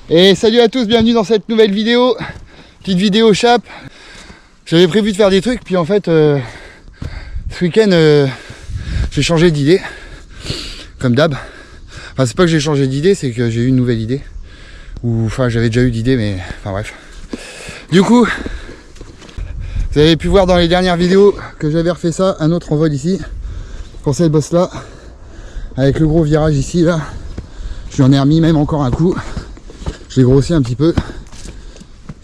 Et salut à tous, bienvenue dans cette nouvelle vidéo. Petite vidéo chape. J'avais prévu de faire des trucs, puis en fait, ce week-end, j'ai changé d'idée. Comme d'hab. Enfin, c'est pas que j'ai changé d'idée, c'est que j'ai eu une nouvelle idée. Ou, enfin, j'avais déjà eu d'idée, mais... Enfin, bref. Du coup, vous avez pu voir dans les dernières vidéos que j'avais refait ça, un autre envol ici. Pour cette bosse-là. Avec le gros virage ici, là. Je lui en ai remis même encore un coup. Je l'ai grossi un petit peu.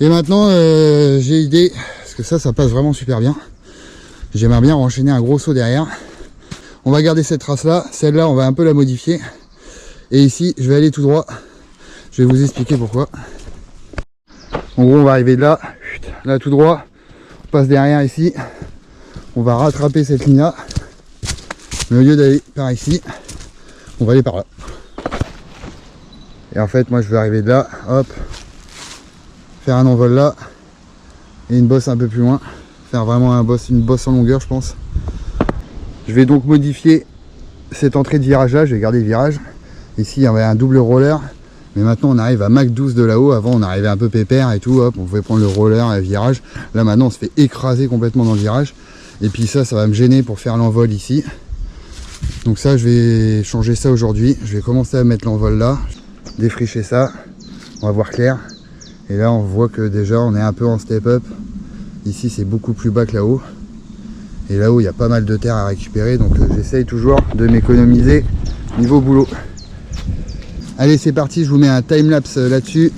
Et maintenant, j'ai idée, parce que ça passe vraiment super bien. J'aimerais bien enchaîner un gros saut derrière. On va garder cette trace-là. Celle-là, on va un peu la modifier. Et ici, je vais aller tout droit. Je vais vous expliquer pourquoi. En gros, on va arriver de là. Là, tout droit. On passe derrière ici. On va rattraper cette ligne-là. Mais au lieu d'aller par ici, on va aller par là. Et en fait, moi, je vais arriver de là. Hop. Faire un envol là. Et une bosse un peu plus loin. Faire vraiment une bosse en longueur, je pense. Je vais donc modifier cette entrée de virage là. Je vais garder le virage. Ici, il y avait un double roller. Mais maintenant, on arrive à Mach 12 de là-haut. Avant, on arrivait un peu pépère et tout. Hop, on pouvait prendre le roller et le virage. Là, maintenant, on se fait écraser complètement dans le virage. Et puis ça va me gêner pour faire l'envol ici. Donc ça, je vais changer ça aujourd'hui. Je vais commencer à mettre l'envol là. Défricher ça. On va voir clair. Et là, on voit que déjà, on est un peu en step-up. Ici, c'est beaucoup plus bas que là-haut. Et là-haut, il y a pas mal de terre à récupérer. Donc, j'essaye toujours de m'économiser niveau boulot. Allez, c'est parti. Je vous mets un time-lapse là-dessus.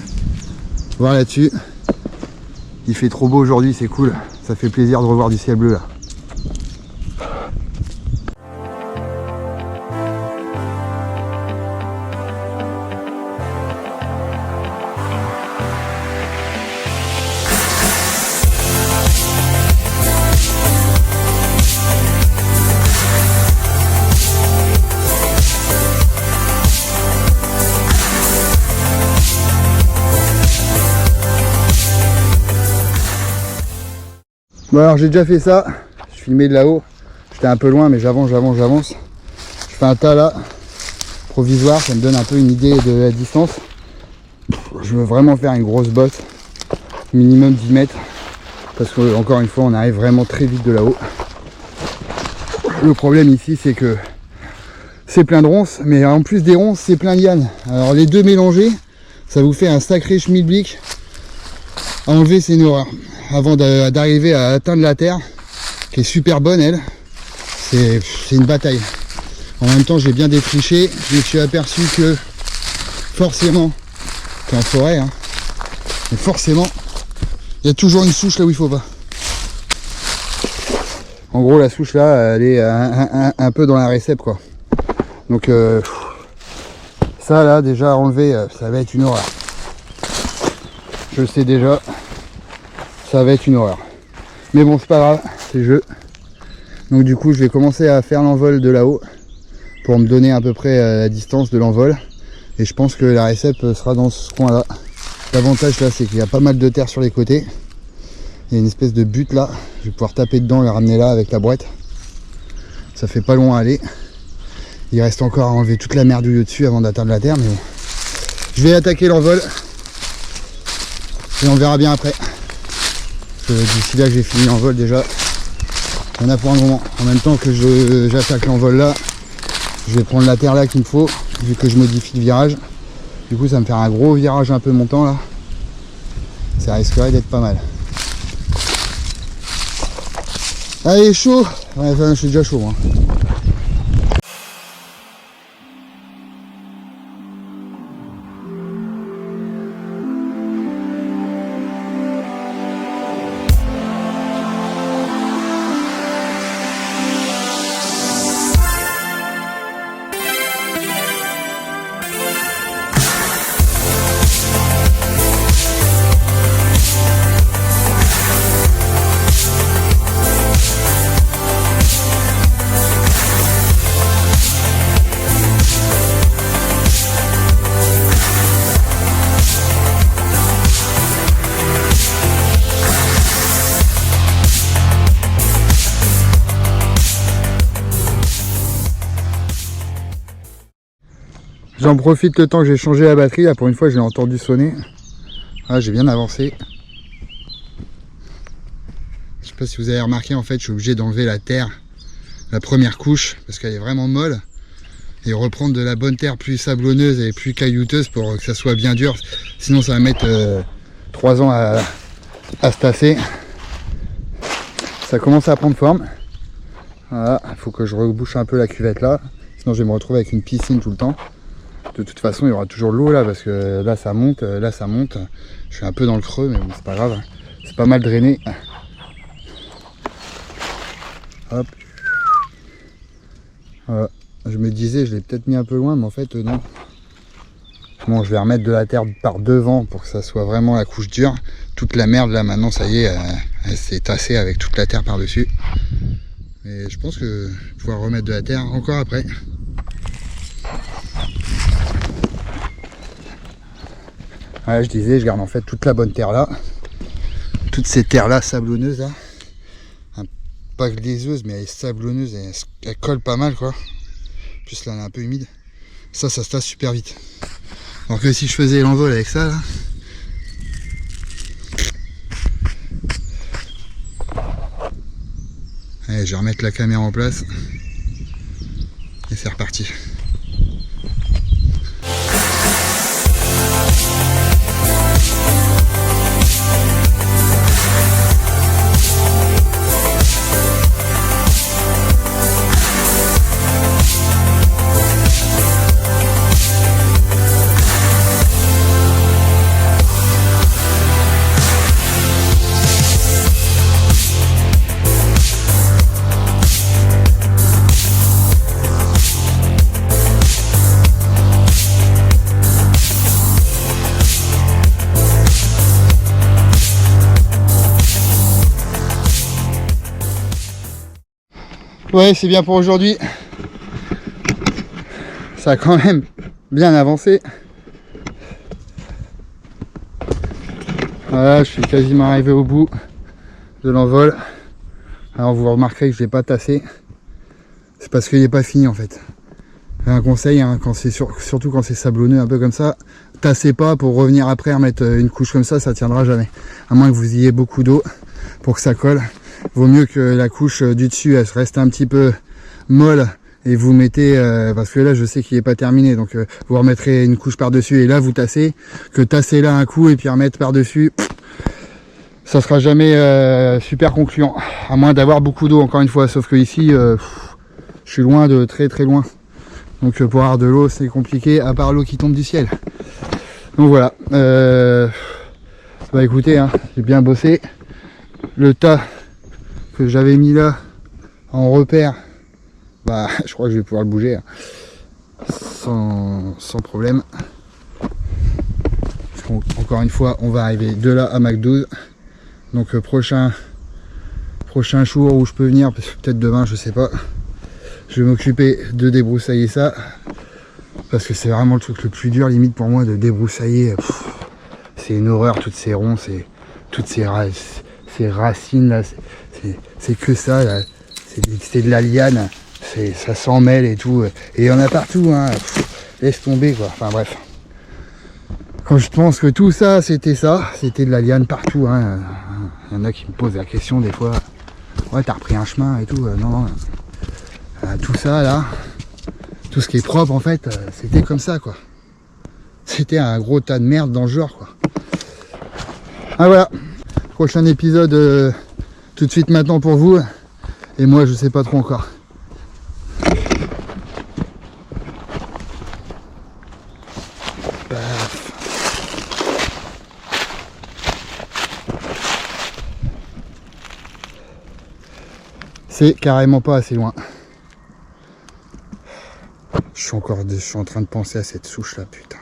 Voir là-dessus. Il fait trop beau aujourd'hui, c'est cool. Ça fait plaisir de revoir du ciel bleu là. Bon alors j'ai déjà fait ça, je filmais de là-haut, j'étais un peu loin mais j'avance. Je fais un tas là, provisoire, ça me donne un peu une idée de la distance. Je veux vraiment faire une grosse bosse, minimum 10 mètres, parce que encore une fois on arrive vraiment très vite de là-haut. Le problème ici c'est que c'est plein de ronces, mais en plus des ronces c'est plein de lianes. Alors les deux mélangés, ça vous fait un sacré schmilblick. À enlever c'est une horreur. Avant d'arriver à atteindre la terre, qui est super bonne elle, c'est une bataille. En même temps j'ai bien défriché, je me suis aperçu que forcément, t'es en forêt, hein, mais forcément, il y a toujours une souche là où il faut pas. En gros la souche là, elle est un peu dans la récep quoi. Donc ça là déjà à enlever, ça va être une horreur. Je le sais déjà. Ça va être une horreur. Mais bon, c'est pas grave, c'est le jeu. Donc du coup, je vais commencer à faire l'envol de là-haut pour me donner à peu près la distance de l'envol. Et je pense que la récep sera dans ce coin-là. L'avantage là, c'est qu'il y a pas mal de terre sur les côtés. Il y a une espèce de butte là. Je vais pouvoir taper dedans et la ramener là avec la brouette. Ça fait pas long à aller. Il reste encore à enlever toute la merdouille au-dessus avant d'atteindre la terre. Mais bon. Je vais attaquer l'envol. Et on verra bien après. D'ici là que j'ai fini l'envol déjà, il y en a pour un moment. En même temps que j'attaque l'envol là, je vais prendre la terre là qu'il me faut, vu que je modifie le virage. Du coup ça va me faire un gros virage un peu montant là. Ça risquerait d'être pas mal. Allez, chaud. Ouais, enfin, je suis déjà chaud hein. J'en profite le temps que j'ai changé la batterie. Là, pour une fois, je l'ai entendu sonner. Ah, j'ai bien avancé. Je sais pas si vous avez remarqué, en fait, je suis obligé d'enlever la terre, la première couche, parce qu'elle est vraiment molle. Et reprendre de la bonne terre plus sablonneuse et plus caillouteuse pour que ça soit bien dur. Sinon, ça va mettre 3 ans à se tasser. Ça commence à prendre forme. Voilà, il faut que je rebouche un peu la cuvette là. Sinon, je vais me retrouver avec une piscine tout le temps. De toute façon, il y aura toujours de l'eau là, parce que là, ça monte, là, ça monte. Je suis un peu dans le creux, mais bon, c'est pas grave. C'est pas mal drainé. Hop. Voilà. Je me disais, je l'ai peut-être mis un peu loin, mais en fait, non. Bon, je vais remettre de la terre par devant pour que ça soit vraiment la couche dure. Toute la merde, là, maintenant, ça y est, elle s'est tassée avec toute la terre par-dessus. Et je pense que je vais pouvoir remettre de la terre encore après. Voilà, je disais, je garde en fait toute la bonne terre là. Toutes ces terres-là sablonneuses, là. Pas glaiseuse, mais elle est sablonneuse et elle colle pas mal, quoi. En plus, là, elle est un peu humide. Ça se tasse super vite. Alors que si je faisais l'envol avec ça, là. Allez, je vais remettre la caméra en place. Et c'est reparti. Ouais, c'est bien pour aujourd'hui. Ça a quand même bien avancé. Voilà, je suis quasiment arrivé au bout de l'envol. Alors vous remarquerez que je l'ai pas tassé. C'est parce qu'il n'est pas fini en fait. Un conseil, hein, quand c'est surtout quand c'est sablonneux un peu comme ça, tassez pas pour revenir après remettre une couche comme ça tiendra jamais. À moins que vous ayez beaucoup d'eau pour que ça colle. Vaut mieux que la couche du dessus elle reste un petit peu molle et vous mettez parce que là je sais qu'il n'est pas terminé, donc vous remettrez une couche par dessus et là vous tassez, que tasser là un coup et puis remettre par dessus, ça sera jamais super concluant, à moins d'avoir beaucoup d'eau encore une fois. Sauf que ici je suis loin, de très loin, donc pour avoir de l'eau c'est compliqué, à part l'eau qui tombe du ciel. Donc voilà, bah écoutez, hein, j'ai bien bossé. Le tas que j'avais mis là en repère, bah je crois que je vais pouvoir le bouger sans problème. Encore une fois, on va arriver de là à McDo. Donc prochain jour où je peux venir, peut-être demain, je sais pas, je vais m'occuper de débroussailler ça, parce que c'est vraiment le truc le plus dur limite pour moi, de débroussailler. C'est une horreur, toutes ces ronces, toutes ces racines là, c'est que ça là. C'est de la liane, ça s'en mêle et tout, et il y en a partout, hein. Laisse tomber quoi, enfin bref. Quand je pense que tout ça, c'était de la liane partout, hein. Il y en a qui me posent la question des fois, ouais t'as repris un chemin et tout, non. Tout ça là, tout ce qui est propre en fait, c'était comme ça quoi. C'était un gros tas de merde dans le genre quoi. Ah voilà, prochain épisode tout de suite maintenant pour vous, et moi je sais pas trop encore. C'est carrément pas assez loin. Je suis en train de penser à cette souche là, putain.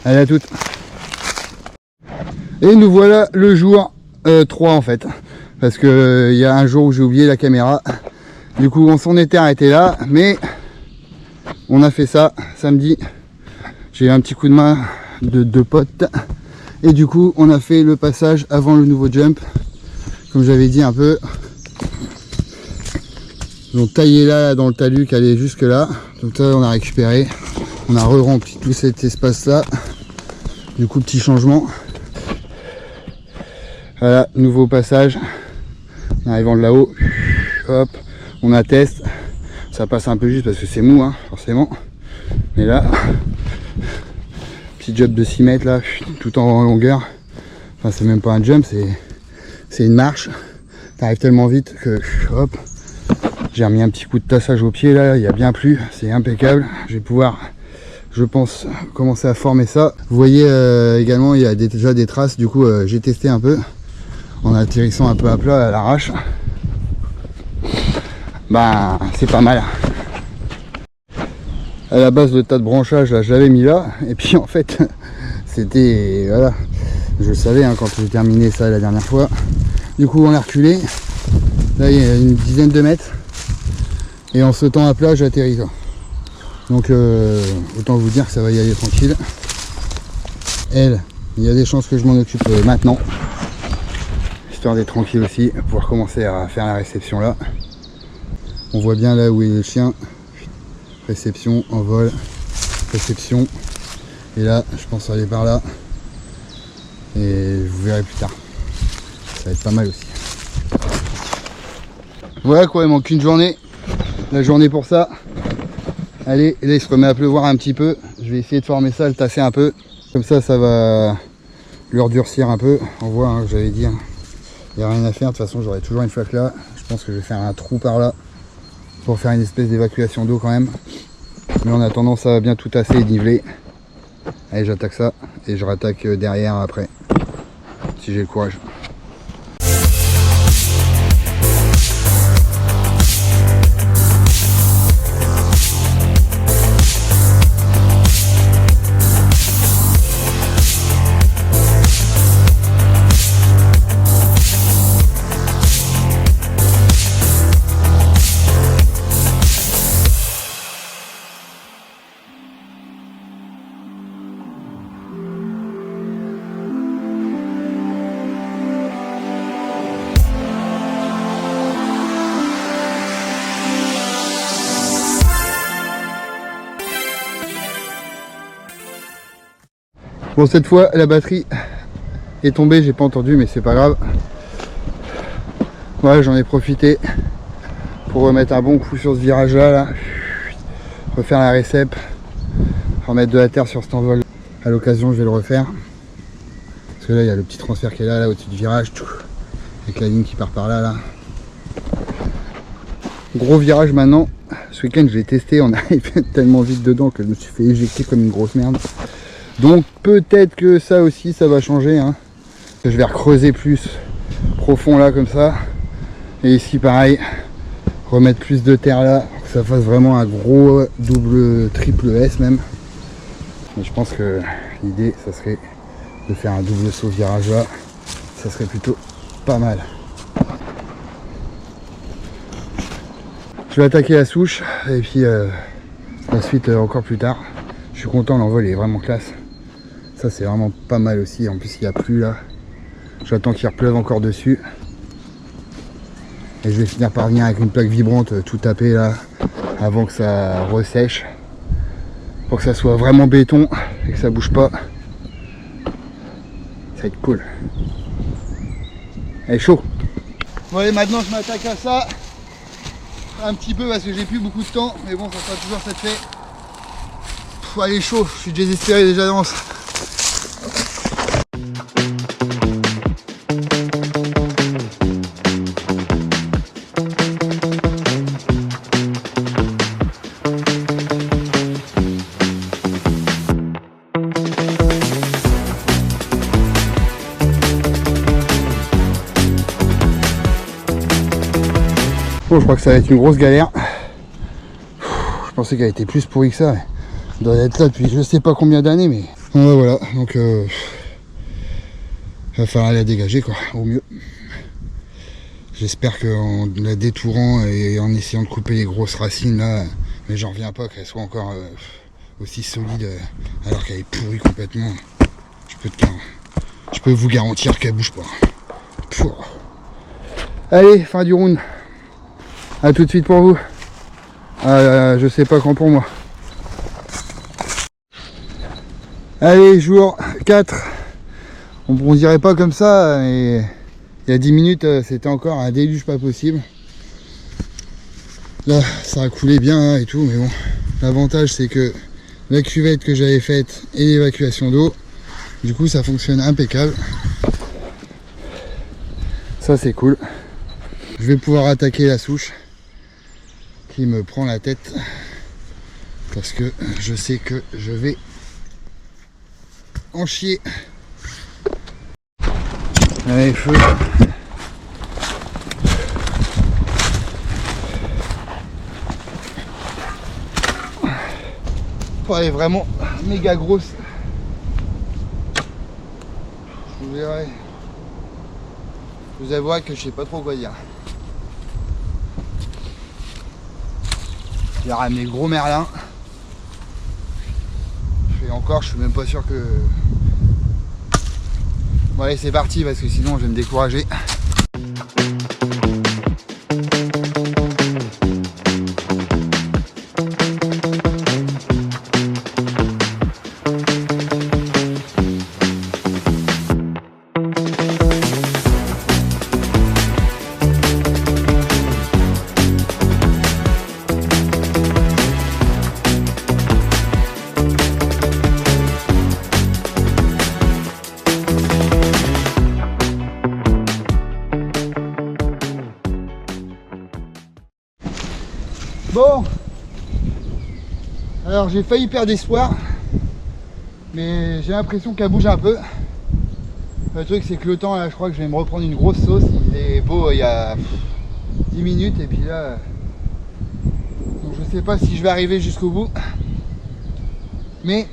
Allez, à toutes. Et nous voilà le jour 3 en fait. Parce que il y a un jour où j'ai oublié la caméra. Du coup on s'en était arrêté là, mais on a fait ça samedi. J'ai eu un petit coup de main de 2 potes. Et du coup on a fait le passage avant le nouveau jump. Comme j'avais dit un peu. Ils ont taillé là dans le talus qui allait jusque là. Donc là on a récupéré. On a re-rempli tout cet espace là. Du coup petit changement. Voilà, nouveau passage. En arrivant de là-haut. Hop, on atteste. Ça passe un peu juste parce que c'est mou hein, forcément. Mais là, petit jump de 6 mètres là, tout en longueur. Enfin c'est même pas un jump, c'est une marche. T'arrives tellement vite que hop. J'ai remis un petit coup de tassage au pied là, il y a bien plu, c'est impeccable. Je vais pouvoir, je pense, commencer à former ça. Vous voyez également il y a déjà des traces, du coup j'ai testé un peu en atterrissant un peu à plat à l'arrache. Bah c'est pas mal. À la base le tas de branchage là je l'avais mis là et puis en fait c'était voilà, je le savais hein, quand j'ai terminé ça la dernière fois. Du coup on a reculé, là il y a une dizaine de mètres et en sautant à plat j'atterris quoi. Donc autant vous dire que ça va y aller tranquille. Elle, il y a des chances que je m'en occupe maintenant, histoire d'être tranquille aussi, pouvoir commencer à faire la réception là. On voit bien là où est le chien. Réception, envol, réception. Et là, je pense aller par là. Et vous verrez plus tard. Ça va être pas mal aussi. Voilà quoi, il manque une journée. La journée pour ça. Allez, là il se remet à pleuvoir un petit peu. Je vais essayer de former ça, le tasser un peu. Comme ça, ça va le redurcir un peu. On voit, hein, j'avais dit, hein. Il n'y a rien à faire. De toute façon, j'aurai toujours une flaque là. Je pense que je vais faire un trou par là. Pour faire une espèce d'évacuation d'eau quand même. Mais en attendant ça va bien tout tasser et niveler. Allez j'attaque ça et je rattaque derrière après. Si j'ai le courage. Bon cette fois la batterie est tombée, j'ai pas entendu mais c'est pas grave. Voilà, j'en ai profité pour remettre un bon coup sur ce virage là, refaire la récep, remettre de la terre sur cet envol. À l'occasion je vais le refaire. Parce que là il y a le petit transfert qui est là au-dessus du virage, avec la ligne qui part par là. Gros virage maintenant. Ce week-end je l'ai testé, on arrive tellement vite dedans que je me suis fait éjecter comme une grosse merde. Donc peut-être que ça aussi ça va changer hein. Je vais recreuser plus profond là comme ça. Et ici pareil, remettre plus de terre là pour que ça fasse vraiment un gros double triple S même. Mais je pense que l'idée ça serait de faire un double saut virage là. Ça serait plutôt pas mal. Je vais attaquer la souche et puis la suite encore plus tard. Je suis content, l'envol est vraiment classe. Ça c'est vraiment pas mal aussi, en plus il n'y a plus là. J'attends qu'il repleuve encore dessus. Et je vais finir par venir avec une plaque vibrante tout taper là, avant que ça ressèche. Pour que ça soit vraiment béton et que ça bouge pas. Ça va être cool. Elle est chaud. Bon allez, maintenant je m'attaque à ça. Un petit peu parce que j'ai plus beaucoup de temps, mais bon ça sera toujours cette fait. Elle est chaud, je suis désespéré déjà d'avance. Bon, je crois que ça va être une grosse galère. Je pensais qu'elle était plus pourrie que ça. Elle doit être là depuis je sais pas combien d'années, mais bon, voilà. Donc il va falloir la dégager quoi, au mieux. J'espère qu'en la détourant et en essayant de couper les grosses racines là, mais j'en reviens pas qu'elle soit encore aussi solide alors qu'elle est pourrie complètement. Je peux vous garantir qu'elle bouge pas. Pouah. Allez, fin du round. À tout de suite pour vous. Je sais pas quand pour moi. Allez, jour 4. On dirait pas comme ça, mais il y a 10 minutes, c'était encore un déluge pas possible. Là, ça a coulé bien hein, et tout, mais bon. L'avantage, c'est que la cuvette que j'avais faite et l'évacuation d'eau, du coup, ça fonctionne impeccable. Ça, c'est cool. Je vais pouvoir attaquer la souche qui me prend la tête parce que je sais que je vais en chier. Allez, feu. Oh, elle est vraiment méga grosse. Vous verrez. Je vous avouerai que je sais pas trop quoi dire. J'ai ramené gros merlin. Et encore, je suis même pas sûr que... Bon allez, c'est parti parce que sinon je vais me décourager. Bon, alors j'ai failli perdre espoir, mais j'ai l'impression qu'elle bouge un peu. Le truc c'est que le temps là, je crois que je vais me reprendre une grosse sauce. Il est beau il y a 10 minutes et puis là, donc je sais pas si je vais arriver jusqu'au bout, mais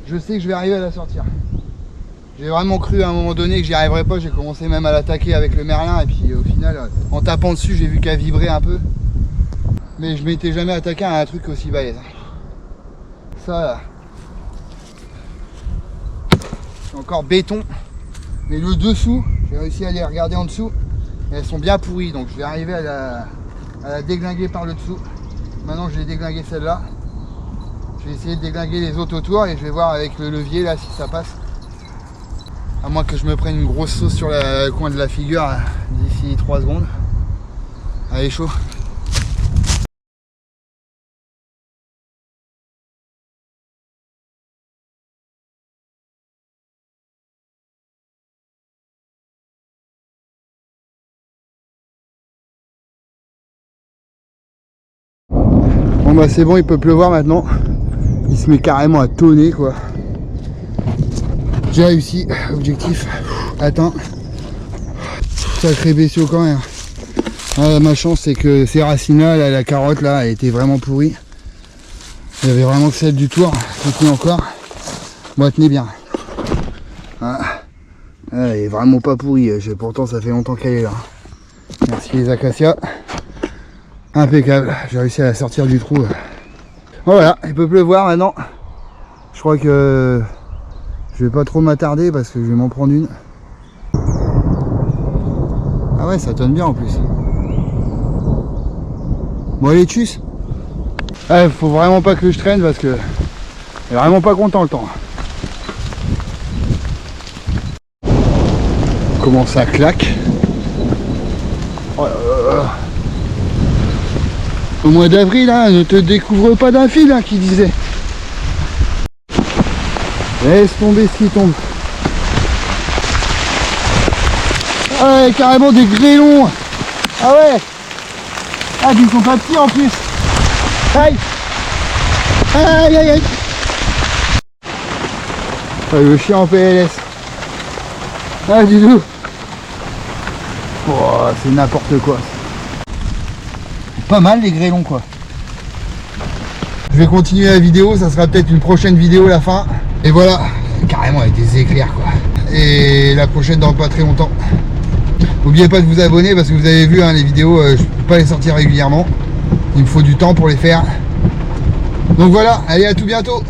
je sais que je vais arriver à la sortir. J'ai vraiment cru à un moment donné que j'y arriverais pas, j'ai commencé même à l'attaquer avec le merlin et puis au final, en tapant dessus, j'ai vu qu'elle vibrait un peu. Mais je m'étais jamais attaqué à un truc aussi balèze. Ça là. C'est encore béton. Mais le dessous, j'ai réussi à les regarder en dessous. Et elles sont bien pourries. Donc je vais arriver à la déglinguer par le dessous. Maintenant je vais déglinguer celle-là. Je vais essayer de déglinguer les autres autour et je vais voir avec le levier là si ça passe. À moins que je me prenne une grosse sauce sur le coin de la figure d'ici 3 secondes. Allez, chaud. Bon bah c'est bon, il peut pleuvoir maintenant. Il se met carrément à tonner quoi. J'ai réussi, objectif atteint. Sacré bestiau quand même. Ah, ma chance c'est que ces racines là, la carotte là, elle était vraiment pourrie. Il y avait vraiment que celle du tour qui tenait encore. Bon, elle tenait bien. Ah. Elle est vraiment pas pourrie, pourtant ça fait longtemps qu'elle est là. Merci les acacias. Impeccable, j'ai réussi à la sortir du trou. Voilà, il peut pleuvoir maintenant. Je crois que je vais pas trop m'attarder parce que je vais m'en prendre une. Ah ouais, ça tonne bien en plus. Bon allez, tchuss. Ah, faut vraiment pas que je traîne parce que je suis vraiment pas content le temps. Comment ça claque. Oh là là. Au mois d'avril, hein, ne te découvre pas d'un fil, hein, qui disait. Laisse tomber ce qui tombe. Ah ouais, carrément des grêlons. Ah ouais. Ah, ils sont pas petits en plus. Aïe. Aïe, aïe, aïe. Ah, le chien en PLS. Ah, du tout. Oh, c'est n'importe quoi. Pas mal les grêlons quoi. Je vais continuer la vidéo, ça sera peut-être une prochaine vidéo la fin. Et voilà, carrément avec des éclairs quoi. Et la prochaine dans pas très longtemps. N'oubliez pas de vous abonner parce que vous avez vu hein, les vidéos, je peux pas les sortir régulièrement. Il me faut du temps pour les faire. Donc voilà, allez à tout bientôt.